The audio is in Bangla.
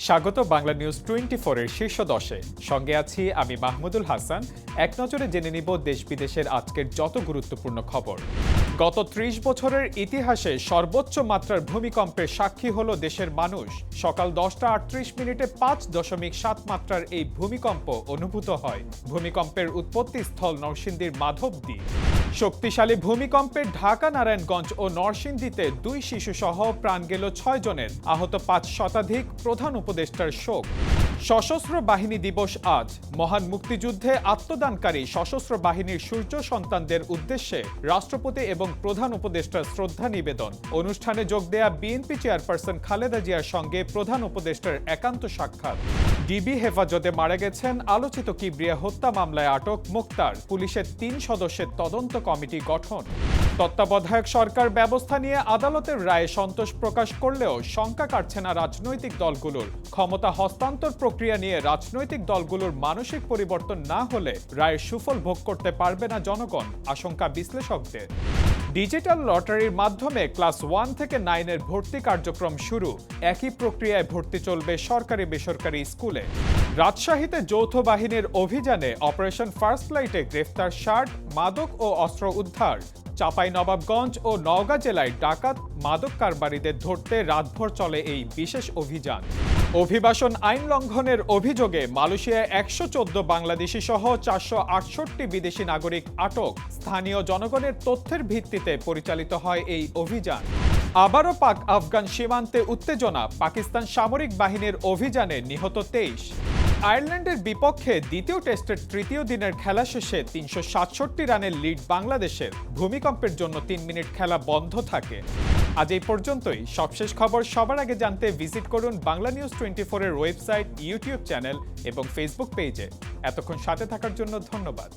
স্বাগত বাংলা নিউজ 24 এর শীর্ষ 10-এ। সঙ্গে আছি আমি মাহমুদুল হাসান। এক নজরে জেনে নিব দেশ বিদেশের আজকের যত গুরুত্বপূর্ণ খবর। গত 30 বছরের ইতিহাসে সর্বোচ্চ মাত্রার ভূমিকম্পের সাক্ষী হলো দেশের মানুষ। সকাল 10:38 5.7 মাত্রার এই ভূমিকম্প অনুভূত হয়। ভূমিকম্পের উৎপত্তি স্থল নরসিংদীর মাধবদী। শক্তিশালী ভূমিকম্পে ঢাকা, নারায়ণগঞ্জ ও নরসিংদীতে 2 শিশুসহ প্রাণ গেল 6 জনের, আহত 5 শতাধিক। প্রধান উপদেষ্টার শোক। সশস্ত্র বাহিনী দিবস আজ। মহান মুক্তিযুদ্ধে আত্মদানকারী সশস্ত্র বাহিনীর সূর্য সন্তানদের উদ্দেশ্যে রাষ্ট্রপতি এবং প্রধান উপদেষ্টার শ্রদ্ধা নিবেদন। অনুষ্ঠানে যোগ দেয়া বিএনপি চেয়ারপারসন খালেদা জিয়ার সঙ্গে প্রধান উপদেষ্টার একান্ত সাক্ষাৎ। ডিবি হেফাজতে মারা গেছেন আলোচিত কিবরিয়া হত্যা মামলায় আটক মুক্তার। পুলিশের 3 সদস্যের তদন্ত কমিটি গঠন। তত্ত্বাবধায়ক সরকার ব্যবস্থা নিয়ে আদালতের রায়ে সন্তোষ প্রকাশ করলেও শঙ্কা কাটছে না রাজনৈতিক দলগুলোর। ক্ষমতা হস্তান্তর প্রক্রিয়া নিয়ে রাজনৈতিক দলগুলোর মানসিক পরিবর্তন না হলে রায়ের সুফল ভোগ করতে পারবে না জনগণ, আশঙ্কা বিশ্লেষকদের। ডিজিটাল লটারির মাধ্যমে ক্লাস 1 থেকে 9 এর ভর্তি কার্যক্রম শুরু। একই প্রক্রিয়ায় ভর্তি চলবে সরকারি বেসরকারি স্কুলে। রাজশাহীতে যৌথ বাহিনীর অভিযানে অপারেশন ফার্স্ট লাইটে গ্রেফতার 60, মাদক ও অস্ত্র উদ্ধার। চাঁপাইনবাবগঞ্জ ও নওগাঁ জেলায় ডাকাত মাদক কারবারিদের ধরতে রাতভর চলে এই বিশেষ অভিযান। অভিবাসন আইন লঙ্ঘনের অভিযোগে মালয়েশিয়ায় 114 বাংলাদেশি সহ 468 বিদেশি নাগরিক আটক। স্থানীয় জনগণের তথ্যের ভিত্তিতে পরিচালিত হয় এই অভিযান। আবারও পাক আফগান সীমান্তে উত্তেজনা। পাকিস্তান সামরিক বাহিনীর অভিযানে নিহত 23। আয়ারল্যান্ডের বিপক্ষে দ্বিতীয় টেস্টের তৃতীয় দিনের খেলা শেষে 367 রানের লিড বাংলাদেশের। ভূমিকম্পের জন্য 3 মিনিট খেলা বন্ধ থাকে। আজ এই পর্যন্তই। সবশেষ খবর সবার আগে জানতে ভিজিট করুন বাংলা নিউজ 24 এর ওয়েবসাইট, ইউটিউব চ্যানেল এবং ফেসবুক পেজে। এতক্ষণ সাথে থাকার জন্য ধন্যবাদ।